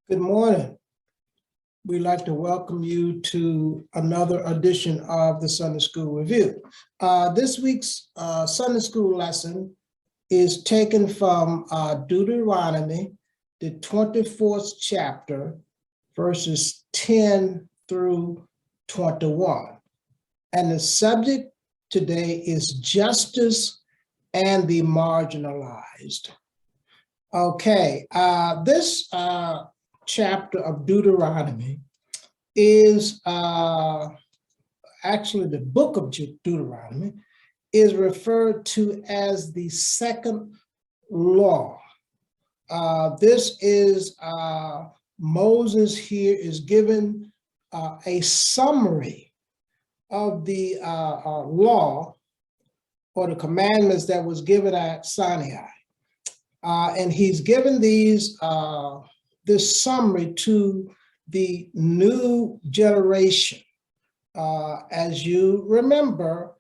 Good morning. We'd like to welcome you to another edition of the Sunday School Review. This week's Sunday School lesson is taken from Deuteronomy, the 24th chapter, verses 10 through 21. And the subject today is justice and the marginalized. Okay, this chapter of Deuteronomy is actually the book of Deuteronomy is referred to as the second law. This is Moses here is given a summary of the law or the commandments that was given at Sinai. And he's given these this summary to the new generation. As you remember,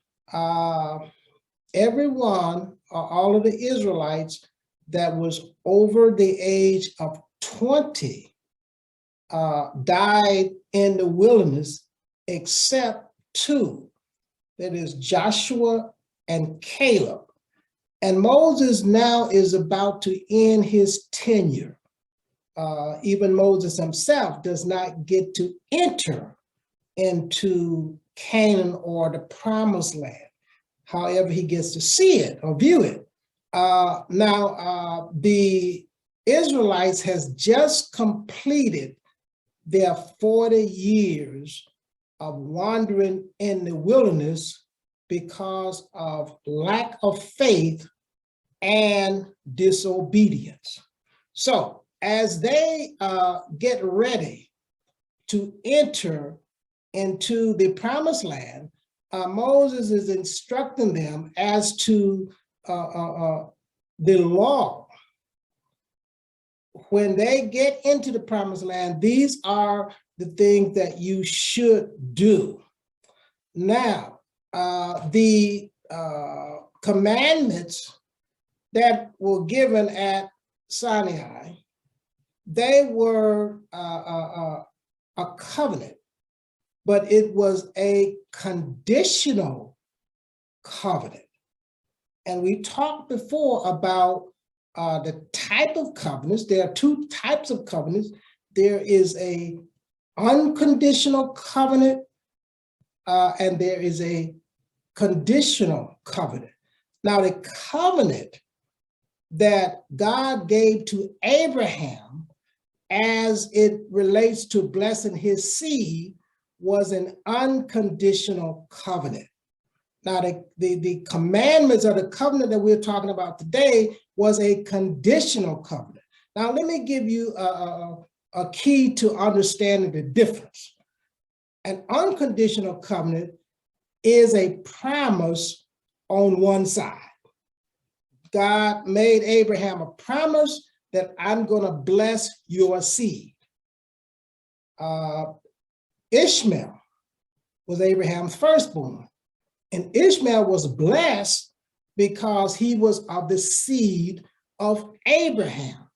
everyone, all of the Israelites that was over the age of 20 died in the wilderness, except two, that is Joshua and Caleb. And Moses now is about to end his tenure. Even Moses himself does not get to enter into Canaan or the promised land. However, he gets to see it or view it. Now, the Israelites has just completed their 40 years of wandering in the wilderness because of lack of faith and disobedience. So, as they get ready to enter into the promised land, Moses is instructing them as to the law. When they get into the promised land, these are the things that you should do. Now, the commandments that were given at Sinai, they were a covenant, but it was a conditional covenant. And we talked before about the type of covenants. There are two types of covenants. There is a unconditional covenant and there is a conditional covenant. Now, the covenant that God gave to Abraham as it relates to blessing his seed was an unconditional covenant. Now, the commandments or the covenant that we're talking about today was a conditional covenant. Now, let me give you a key to understanding the difference. An unconditional covenant is a promise on one side. God made Abraham a promise that I'm going to bless your seed. Ishmael was Abraham's firstborn, and Ishmael was blessed because he was of the seed of Abraham.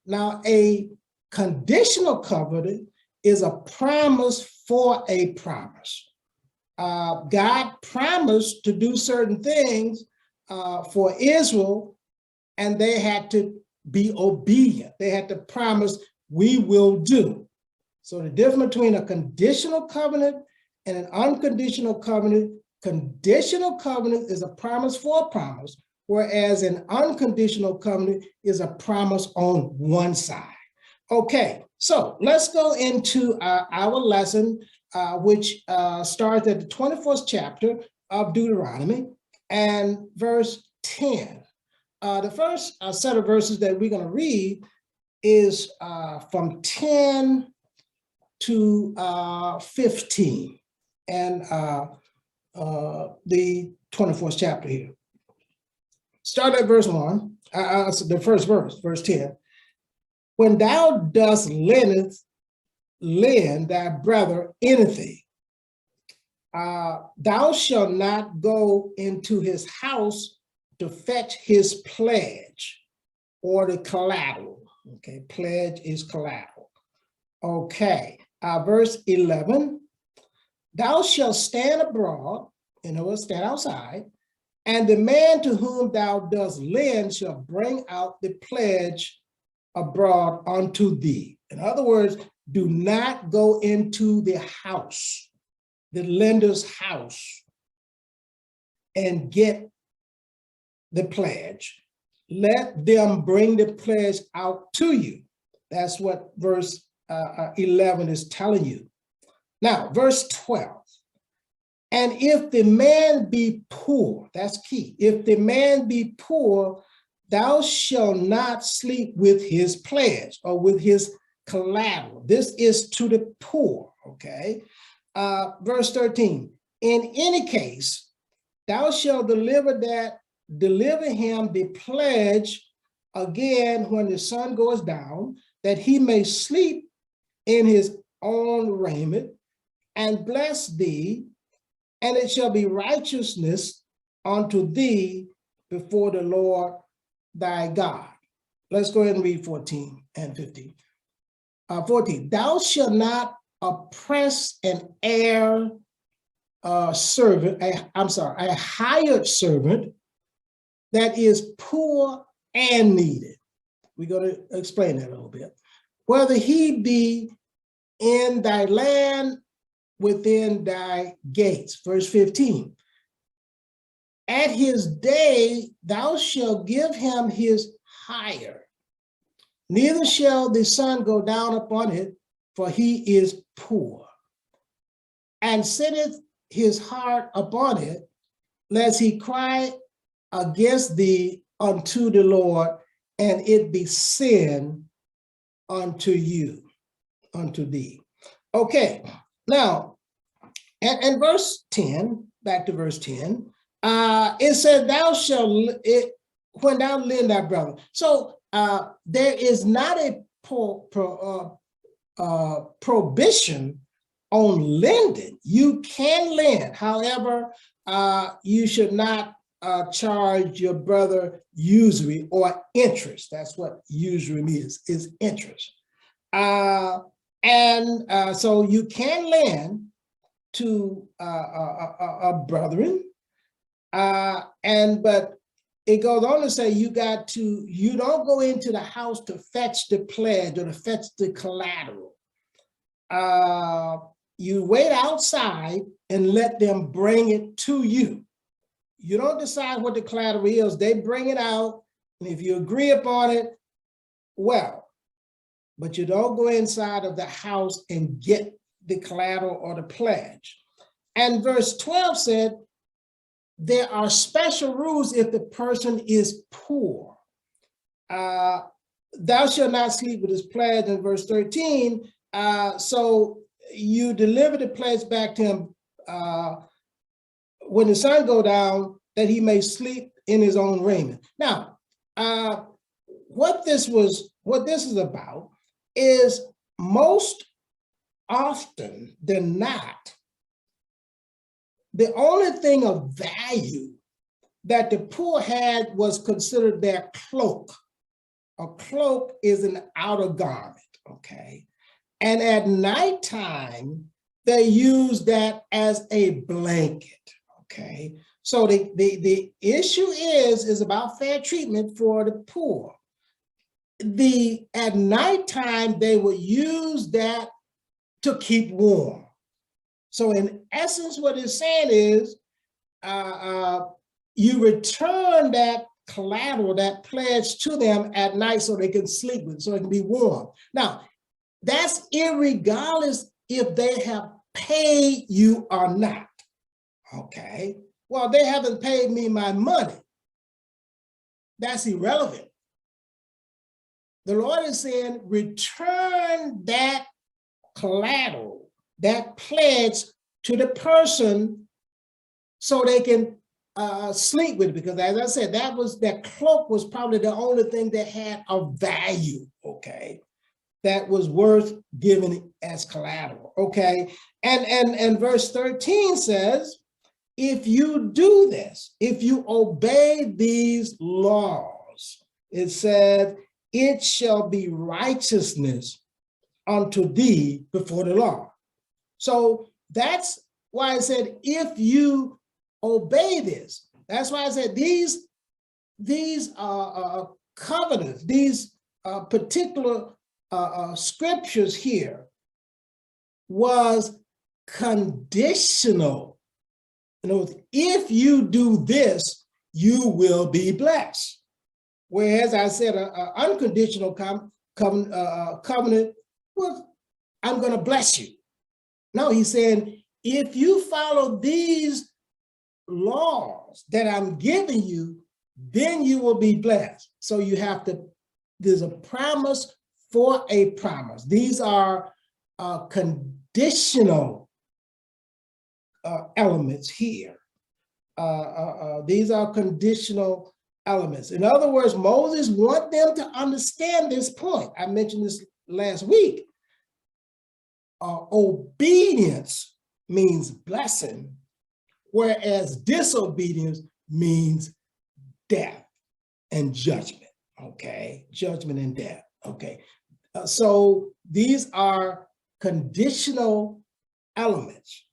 Now, a conditional covenant is a promise for a promise. God promised to do certain things for Israel, and they had to be obedient. They had to promise, we will do. So the difference between a conditional covenant and an unconditional covenant, conditional covenant is a promise for a promise, whereas an unconditional covenant is a promise on one side. Okay, so let's go into our lesson, which starts at the 24th chapter of Deuteronomy and verse 10. The first set of verses that we're going to read is from 10 to 15, and the 24th chapter here. Start at verse 1, the first verse, verse 10. When thou dost lend thy brother anything, thou shalt not go into his house to fetch his pledge or the collateral. Okay, pledge is collateral. Okay, verse 11, thou shalt stand abroad, in other words, stand outside, and the man to whom thou dost lend shall bring out the pledge abroad unto thee. In other words, do not go into the house, the lender's house, and get the pledge. Let them bring the pledge out to you. That's what verse 11 is telling you. Now, verse 12. And if the man be poor, that's key. If the man be poor, thou shalt not sleep with his pledge or with his collateral. This is to the poor, okay? Verse 13, in any case, thou shalt deliver him the pledge again when the sun goes down, that he may sleep in his own raiment, and bless thee, and it shall be righteousness unto thee before the Lord thy God. Let's go ahead and read 14 and 15. 14, thou shalt not oppress an heir servant, a hired servant that is poor and needed. We're going to explain that a little bit. Whether he be in thy land within thy gates. Verse 15. At his day thou shalt give him his hire, neither shall the sun go down upon it, for he is poor. And setteth his heart upon it, lest he cry against thee unto the Lord, and it be sin unto you, unto thee. Okay, now, and verse 10, back to verse 10, it said, thou shalt, when thou lend thy brother. So there is not a prohibition on lending. You can lend. However, you should not charge your brother usury or interest. That's what usury means, is interest. So you can lend to a brethren, but it goes on to say you don't go into the house to fetch the pledge or to fetch the collateral. You wait outside and let them bring it to you. You don't decide what the collateral is, they bring it out, and if you agree upon it, well, but you don't go inside of the house and get the collateral or the pledge. And verse 12 said, there are special rules if the person is poor. Thou shalt not sleep with his pledge in verse 13. So you deliver the pledge back to him when the sun go down, that he may sleep in his own raiment. Now, what this is about is most often than not, the only thing of value that the poor had was considered their cloak. A cloak is an outer garment, okay? And at nighttime, they use that as a blanket, okay? So the issue is about fair treatment for the poor. At nighttime, they would use that to keep warm. So in essence, what it's saying is you return that collateral, that pledge to them at night so they can sleep with it, so it can be warm. Now, that's irregardless if they have paid you or not, okay? Well, they haven't paid me my money. That's irrelevant. The Lord is saying, return that collateral, that pledge to the person so they can sleep with it. Because as I said, that cloak was probably the only thing that had a value, okay? That was worth giving as collateral, okay? And verse 13 says, if you do this, if you obey these laws, it said, it shall be righteousness unto thee before the Lord. So that's why I said, if you obey this, that's why I said these covenants, these particular scriptures here was conditional. In other words, if you do this, you will be blessed. Whereas I said an unconditional covenant was, I'm going to bless you. No, he's saying, if you follow these laws that I'm giving you, then you will be blessed. So you have to, there's a promise for a promise. These are conditional elements here. These are conditional elements. In other words, Moses wants them to understand this point. I mentioned this last week. Obedience means blessing, whereas disobedience means death and judgment, okay? Judgment and death, okay? So these are conditional elements.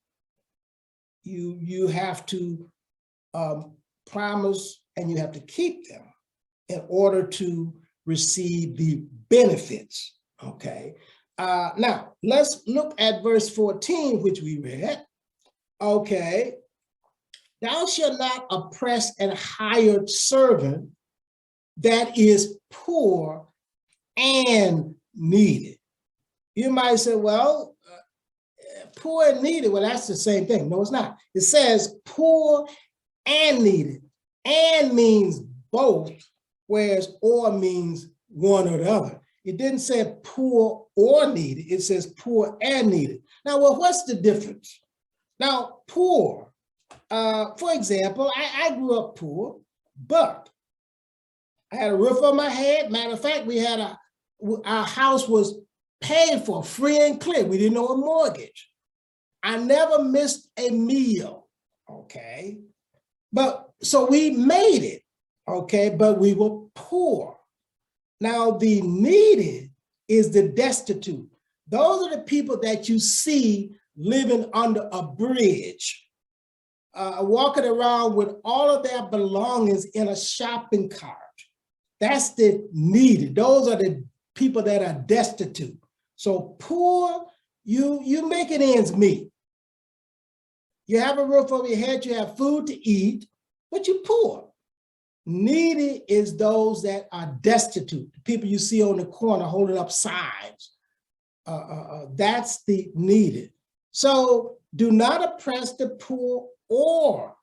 You have to promise and you have to keep them in order to receive the benefits, okay? Now, let's look at verse 14, which we read. Okay, thou shalt not oppress an hired servant that is poor and needed. You might say, well, poor and needed, well, that's the same thing. No, it's not. It says poor and needed. And means both, whereas or means one or the other. It didn't say poor or needed. It says poor and needed. Now, well, what's the difference? Now, poor, for example, I grew up poor, but I had a roof on my head. Matter of fact, we had our house was paid for, free and clear. We didn't owe a mortgage. I never missed a meal, okay? But, so we made it, okay? But we were poor. Now, the needed is the destitute. Those are the people that you see living under a bridge, walking around with all of their belongings in a shopping cart. That's the needed. Those are the people that are destitute. So poor, you making ends meet. You have a roof over your head, you have food to eat, but you're poor. Needy is those that are destitute, the people you see on the corner holding up signs. That's the needed. So do not oppress the poor poor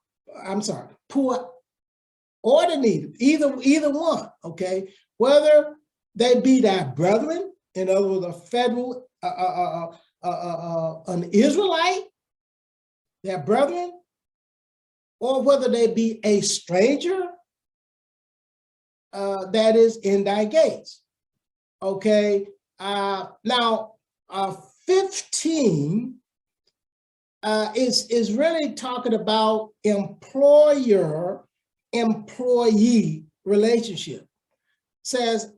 or the needy, either one, okay? Whether they be thy brethren, in other words, a federal, an Israelite, their brethren, or whether they be a stranger that is in thy gates, okay? Now, 15 is really talking about employer-employee relationship. Says,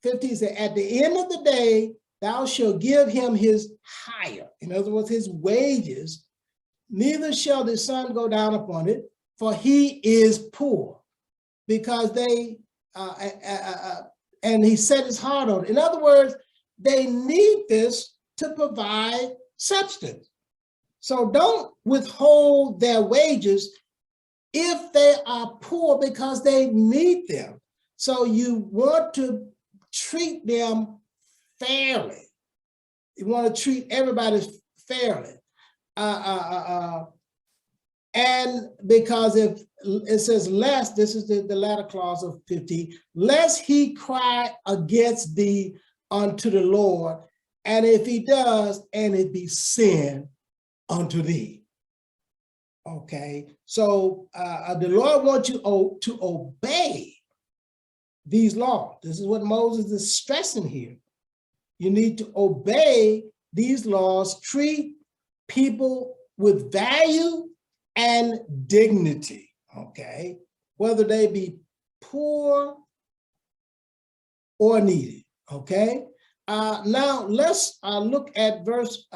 15 says, at the end of the day, thou shalt give him his hire, in other words, his wages, neither shall the sun go down upon it, for he is poor, because they, and he set his heart on it. In other words, they need this to provide substance. So don't withhold their wages if they are poor because they need them. So you want to treat them fairly. You want to treat everybody fairly. And because if it says lest, this is the latter clause of 15, lest he cry against thee unto the Lord, and if he does, and it be sin unto thee. Okay, so the Lord wants you to obey these laws. This is what Moses is stressing here. You need to obey these laws, treat people with value and dignity, okay? Whether they be poor or needy, okay? Now let's look at verse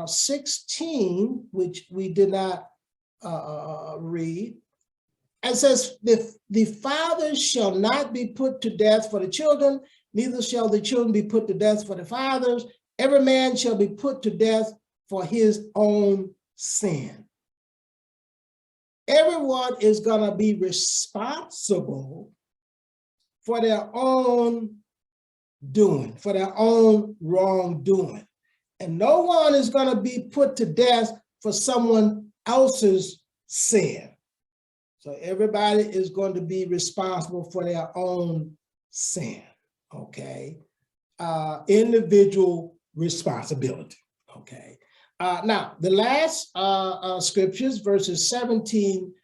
16, which we did not read. It says, the fathers shall not be put to death for the children, neither shall the children be put to death for the fathers. Every man shall be put to death for his own sin. Everyone is going to be responsible for their own doing, for their own wrongdoing. And no one is going to be put to death for someone else's sin. So everybody is going to be responsible for their own sin, okay? Individual responsibility, okay? Now, the last scriptures, verses 17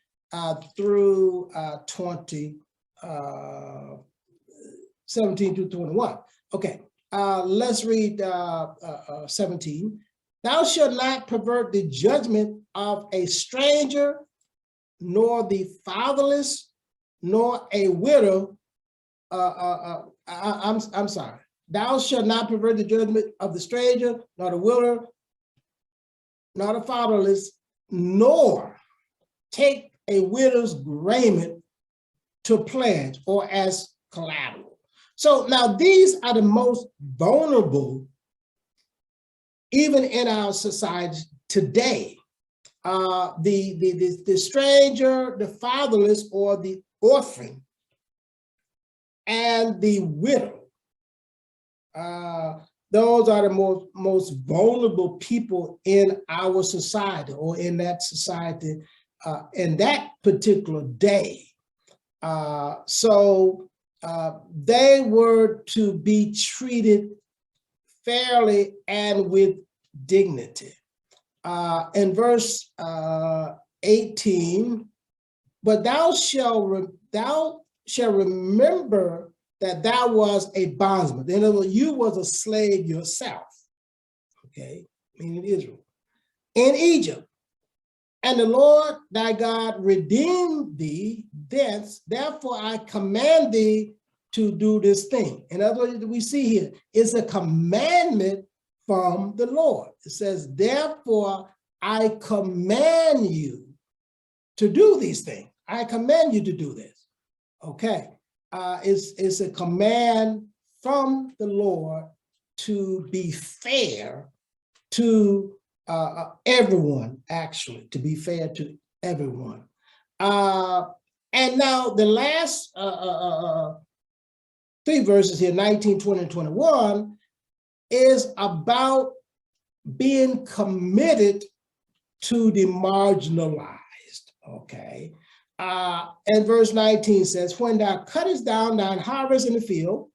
through 20, 17 through 21. Okay, let's read 17. Thou shalt not pervert the judgment of a stranger, nor the fatherless, nor a widow. I'm sorry. Thou shalt not pervert the judgment of the stranger, nor the widow, nor the fatherless, nor take a widow's raiment to pledge or as collateral. So now these are the most vulnerable, even in our society today. The stranger, the fatherless, or the orphan, and the widow. Those are the most vulnerable people in our society, or in that society in that particular day. So they were to be treated fairly and with dignity. In verse 18, but thou shalt remember that thou was a bondsman. In other words, you was a slave yourself, okay, meaning Israel, in Egypt. And the Lord thy God redeemed thee thence, therefore I command thee to do this thing. In other words, we see here, it's a commandment from the Lord. It says, therefore I command you to do these things. I command you to do this, okay? It's a command from the Lord to be fair to everyone, actually, to be fair to everyone. And now the last 3 verses here, 19, 20, and 21, is about being committed to the marginalized, okay? And verse 19 says, when thou cuttest down thine harvest in the field,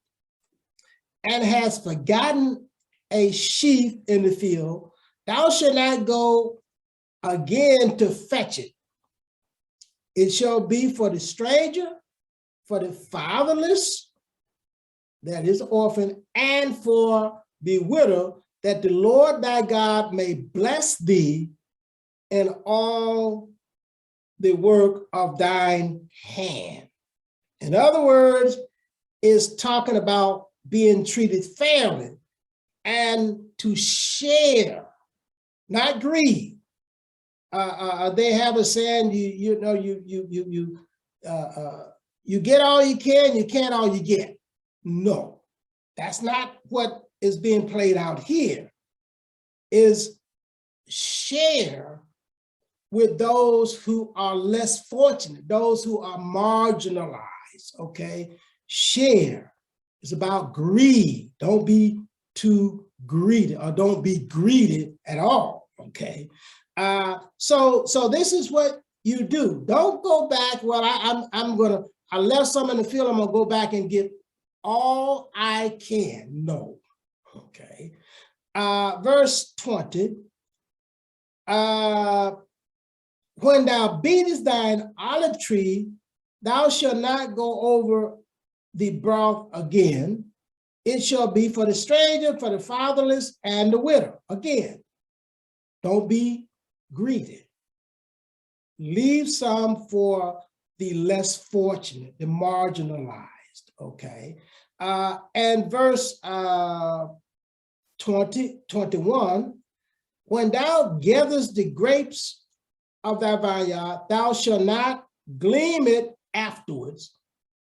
and hast forgotten a sheaf in the field, thou shalt not go again to fetch it. It shall be for the stranger, for the fatherless, that is orphan, and for the widow, that the Lord thy God may bless thee in all the work of thine hand. In other words, it's talking about being treated fairly and to share, not greed. They have a saying, you get all you can, you can't all you get. No, that's not what is being played out here. Is share with those who are less fortunate, those who are marginalized, okay? Share. It's about greed. Don't be too greedy, or don't be greedy at all, okay? So this is what you do. Don't go back, well, I left some in the field, I'm gonna go back and get all I can. No, okay. Verse 20, when thou beatest thine olive tree, thou shalt not go over the broth again. It shall be for the stranger, for the fatherless, and the widow. Again, don't be greedy. Leave some for the less fortunate, the marginalized, okay? And verse 21, when thou gatherest the grapes of thy vineyard, thou shalt not glean it afterwards.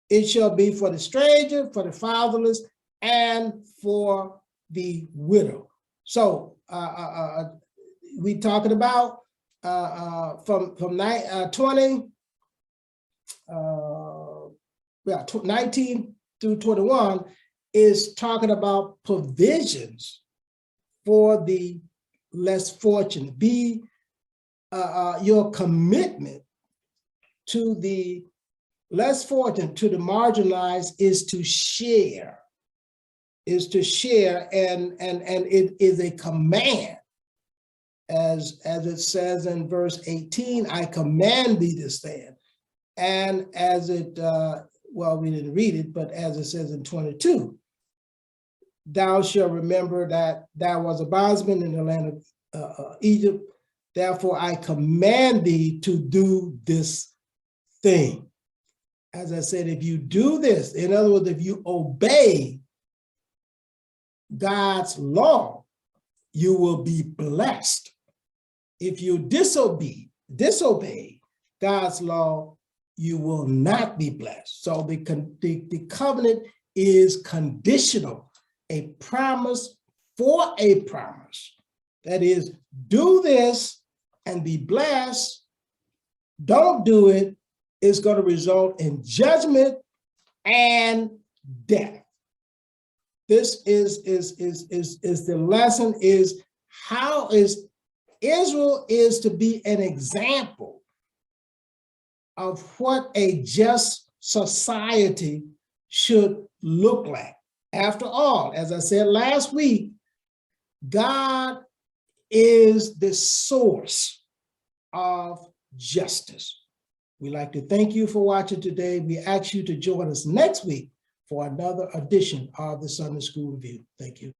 It shall be for the stranger, for the fatherless, and for the widow. So we talking about from 19 through 21 is talking about provisions for the less fortunate. Be your commitment to the less fortunate, to the marginalized, is to share, and it is a command. As it says in verse 18, I command thee to stand. And as it, well, we didn't read it, but as it says in 22, thou shalt remember that thou was a bondsman in the land of Egypt. Therefore, I command thee to do this thing. As I said, if you do this, in other words, if you obey God's law, you will be blessed. If you disobey God's law, you will not be blessed. So the covenant is conditional, a promise for a promise. That is, do this and be blessed. Don't do it, it's going to result in judgment and death. This is the lesson, is how is Israel is to be an example of what a just society should look like. After all, as I said last week, God is the source of justice. We'd like to thank you for watching today. We ask you to join us next week for another edition of the Sunday School Review. Thank you.